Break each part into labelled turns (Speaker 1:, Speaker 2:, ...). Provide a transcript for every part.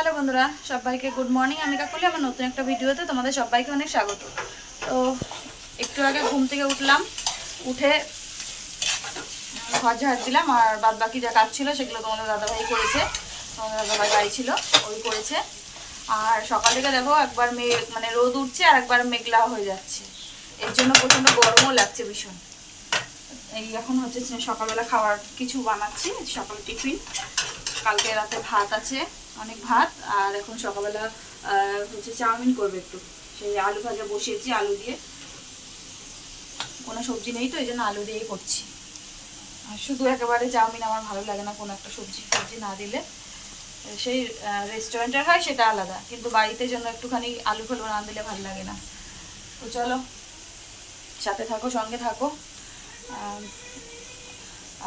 Speaker 1: Hello বন্ধুরা, সবাইকে good morning. আমি কাকুলি, আমার নতুন একটা ভিডিওতে তোমাদের সবাইকে অনেক স্বাগত। তো একটু আগে ঘুম থেকে উঠলাম, উঠে ঘর ঝাড় দিলাম, আর বাদ বাকি যা কাজ ছিল সেগুলো তোমাদের দাদাভাই করেছে। তোমাদের দাদাভাই বাড়ি ছিল, ওই করেছে। আর সকাল থেকে দেখো একবার রোদ উঠছে আর একবার মেঘলা হয়ে যাচ্ছে, এর জন্য প্রচণ্ড গরমও লাগছে ভীষণ। এই এখন হচ্ছে সকালবেলা খাবার কিছু বানাচ্ছি, সকাল টিফিন। কালকে রাতে ভাত আছে, অনেক ভাত। আর এখন সকালবেলা হচ্ছে চাউমিন করবে একটু, সেই আলু ভাজা বসিয়েছি আলু দিয়ে। কোনো সবজি নেই তো এই জন্য আলু দিয়েই করছি। আর শুধু একেবারে চাউমিন আমার ভালো লাগে না, কোনো একটা সবজি না দিলে। সেই রেস্টুরেন্টের হয় সেটা আলাদা, কিন্তু বাড়িতে জন্য একটুখানি আলু ফালু না দিলে ভালো লাগে না। তো চলো সাথে থাকো, সঙ্গে থাকো।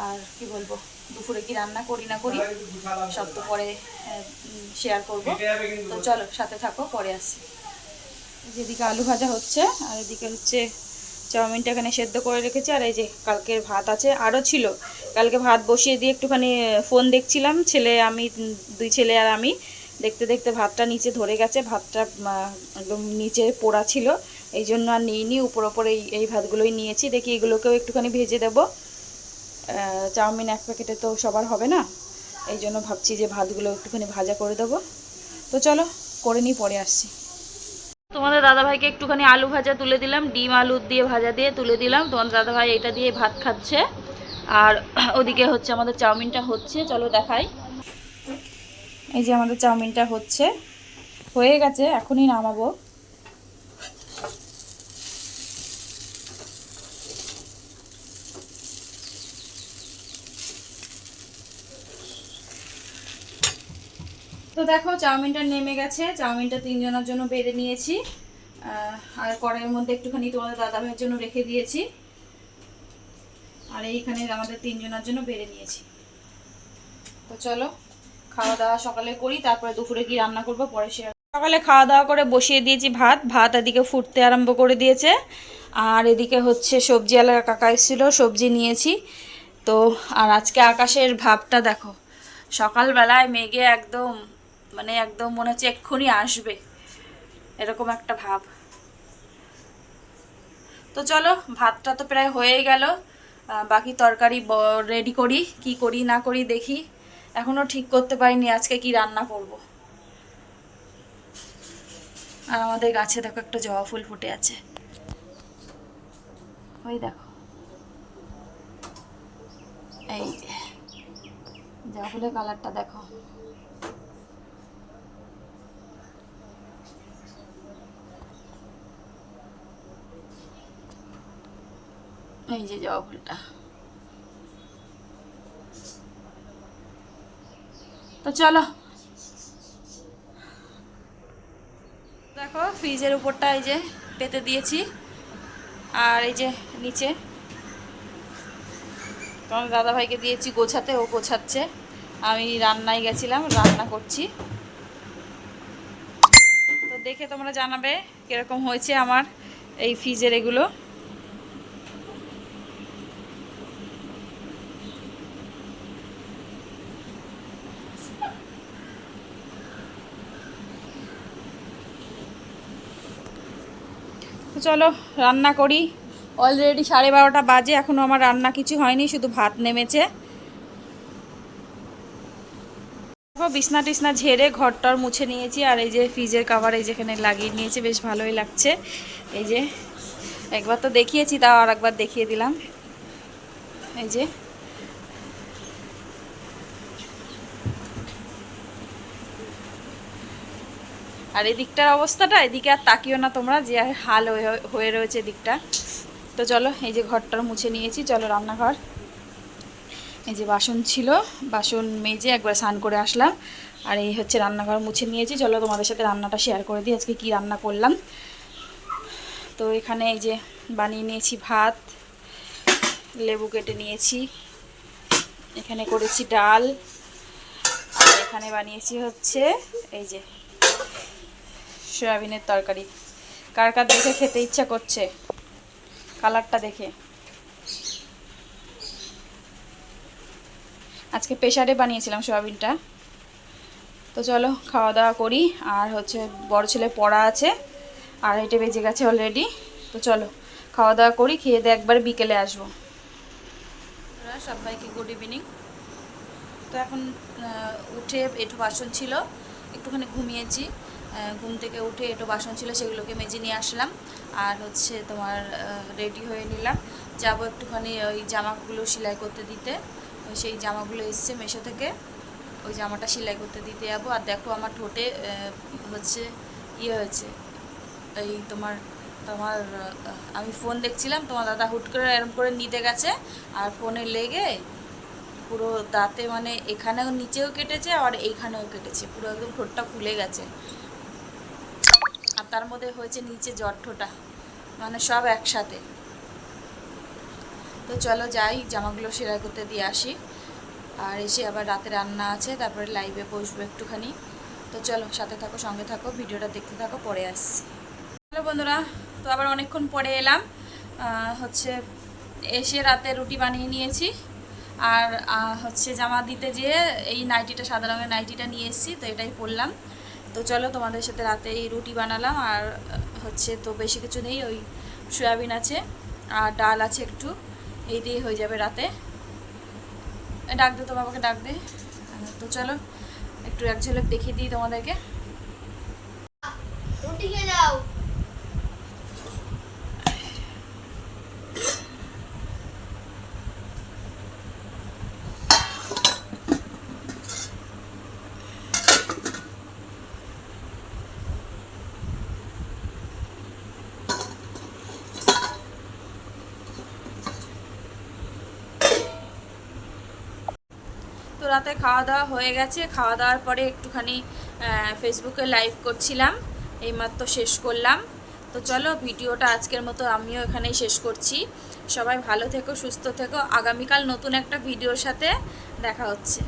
Speaker 1: আর কি বলবো, দুপুরে কি রান্না করি না করি সব তো পরে শেয়ার করবো। তো চলো সাথে থাকো, পরে আসি। যেদিকে আলু ভাজা হচ্ছে আর এদিকে হচ্ছে চাউমিনটা এখানে সেদ্ধ করে রেখেছি। আর এই যে কালকের ভাত আছে, আরও ছিল। কালকে ভাত বসিয়ে দিয়ে একটুখানি ফোন দেখছিলাম, দুই ছেলে আর আমি দেখতে দেখতে ভাতটা নিচে ধরে গেছে। ভাতটা একদম নিচে পোড়া ছিল, এই জন্য আর নিইনি। উপর ওপর এই ভাতগুলোই নিয়েছি। দেখি এগুলোকেও একটুখানি ভেজে দেবো। চাউমিন এক প্যাকেটে তো সবার হবে না, এই জন্য ভাবছি যে ভাতগুলো একটুখানি ভাজা করে দেবো। তো চলো করে নিই, পরে আসছি। তোমাদের দাদাভাইকে একটুখানি আলু ভাজা তুলে দিলাম, ডিম আলু দিয়ে ভাজা দিয়ে তুলে দিলাম। তোমাদের দাদাভাই এটা দিয়ে ভাত খাচ্ছে। আর ওদিকে হচ্ছে আমাদের চাউমিনটা হচ্ছে, চলো দেখাই। এই যে আমাদের চাউমিনটা হয়ে গেছে, এখনই নামাবো। তো দেখো চাউমিনটা নেমে গেছে। চাউমিনটা 3 জনের জন্য বেড়ে নিয়েছি। আর কড়াইয়ের মধ্যে একটুখানি তোমাদের দাদাভাইয়ের জন্য রেখে দিয়েছি। আর এইখানে আমাদের 3 জনের জন্য বেড়ে নিয়েছি। তো চলো খাওয়া দাওয়া সকালে করি, তারপরে দুপুরে কি রান্না করবো পরে শেয়ার। সকালে খাওয়া দাওয়া করে বসিয়ে দিয়েছি ভাত এদিকে ফুটতে আরম্ভ করে দিয়েছে। আর এদিকে হচ্ছে সবজিওয়ালা কাকা এসেছিলো, সবজি নিয়েছি। তো আর আজকে আকাশের ভাবটা দেখো, সকালবেলায় মেঘে একদম একদম মনে হচ্ছে এক্ষুনি আসবে, এরকম একটা ভাব। তো চলো ভাতটা তো প্রায় হয়ে গেল, বাকি তরকারি রেডি করি, কি করি না করি দেখি। এখনো ঠিক করতে পারিনি আজকে কি রান্না করব। আর আমাদের গাছে দেখো একটা জবা ফুল ফুটে আছে, ওই দেখো, এই যে জবা ফুলের কালারটা দেখো। এই যে জবা ফুলটা। তো চলো দেখো ফ্রিজের উপরটা এই যে পেতে দিয়েছি, আর এই যে নিচে তোমার দাদাভাইকে দিয়েছি গোছাতে, ও গোছাচ্ছে। আমি রান্নায় গেছিলাম, রান্না করছি। তো দেখে তোমরা জানাবে কিরকম হয়েছে আমার এই ফ্রিজের এগুলো। তো চলো রান্না করি। অলরেডি 12:30 বাজে, এখনও আমার রান্না কিছু হয়নি, শুধু ভাত নেমেছে। বিছনা টিছনা ঝেড়ে ঘরটার মুছে নিয়েছি। আর এই যে ফ্রিজের কভার এই যেখানে লাগিয়ে নিয়েছি, বেশ ভালোই লাগছে। এই যে একবার তো দেখিয়েছি, তাও আর একবার দেখিয়ে দিলাম। এই যে আর এই দিকটার অবস্থাটা, এদিকে আর তাকিও না তোমরা, যে হাল হয়ে রয়েছে দিকটা। তো চলো এই যে ঘরটার মুছে নিয়েছি, চলো রান্নাঘর। এই যে বাসন ছিল, বাসন মেজে একবার স্নান করে আসলাম। আর এই হচ্ছে রান্নাঘর মুছে নিয়েছি। চলো তোমাদের সাথে রান্নাটা শেয়ার করে দিই, আজকে কি রান্না করলাম। তো এখানে এই যে বানিয়ে নিয়েছি ভাত, লেবু কেটে নিয়েছি, এখানে করেছি ডাল, আর এখানে বানিয়েছি হচ্ছে এই যে সয়াবিনের তরকারি। কার কার দেখে খেতে ইচ্ছা করছে কালারটা দেখে। আজকে প্রেসারে বানিয়েছিলাম সয়াবিনটা। তো চলো খাওয়া দাওয়া করি। আর হচ্ছে বড় ছেলে পড়া আছে, আর এটা বেজে গেছে অলরেডি। তো চলো খাওয়া দাওয়া করি, খেয়ে দিয়ে একবার বিকেলে আসবো। সবাইকে গুড ইভিনিং। তো এখন উঠে এঁটো বাসন ছিল, একটুখানি ঘুমিয়েছি। ঘুম থেকে উঠে এঁটো বাসন ছিল, সেগুলোকে মেজে নিয়ে আসলাম। আর হচ্ছে তোমার রেডি হয়ে নিলাম, যাব একটুখানি ওই জামাগুলো সেলাই করতে দিতে। সেই জামাগুলো এসছে মেশো থেকে, ওই জামাটা সেলাই করতে দিতে যাবো। আর দেখো আমার ঠোঁটে হচ্ছে ইয়ে হয়েছে, এই তোমার তোমার আমি ফোন দেখছিলাম, তোমার দাদা হুট করে এরম করে নিতে গেছে, আর ফোনে লেগে পুরো দাঁতে মানে এখানেও নিচেও কেটেছে আর এইখানেও কেটেছে, পুরো একদম ঠোঁটটা ফুলে গেছে। আর তার মধ্যে হয়েছে নিচে জট্ঠোটা, মানে সব একসাথে। তো চলো যাই, জামাগুলো সেলাই করতে দিয়ে আসি। আর এসে আবার রাতে রান্না আছে, তারপরে লাইভে বসবো একটুখানি। তো চলো সাথে থাকো, সঙ্গে থাকো, ভিডিওটা দেখতে থাকো, পরে আসছি। হ্যালো বন্ধুরা, তো আবার অনেকক্ষণ পরে এলাম। হচ্ছে এসে রাতে রুটি বানিয়ে নিয়েছি। আর হচ্ছে জামা দিতে যেয়ে এই নাইটিটা, সাদা রঙের নাইটিটা নিয়ে এসেছি, তো এটাই পরলাম। তো চলো তোমাদের সাথে রাতে এই রুটি বানালাম। আর হচ্ছে তো বেশি কিছু নেই, ওই সয়াবিন আছে আর ডাল আছে একটু, এই দিয়ে হয়ে যাবে রাতে। ডাক দে তো বাবাকে, ডাক দে। তো চলো একটু এক ঝলক দেখিয়ে দিই তোমাদেরকে।
Speaker 2: রুটি খেয়ে যাও।
Speaker 1: তো রাতে খাওয়া দাওয়া হয়ে গেছে, খাওয়া দাওয়ার পরে একটুখানি ফেসবুকে লাইভ করছিলাম, এইমাত্র শেষ করলাম। তো চলো ভিডিওটা আজকের মতো আমিও এখানেই শেষ করছি। সবাই ভালো থেকো, সুস্থ থেকো। আগামীকাল নতুন একটা ভিডিওর সাথে দেখা হচ্ছে।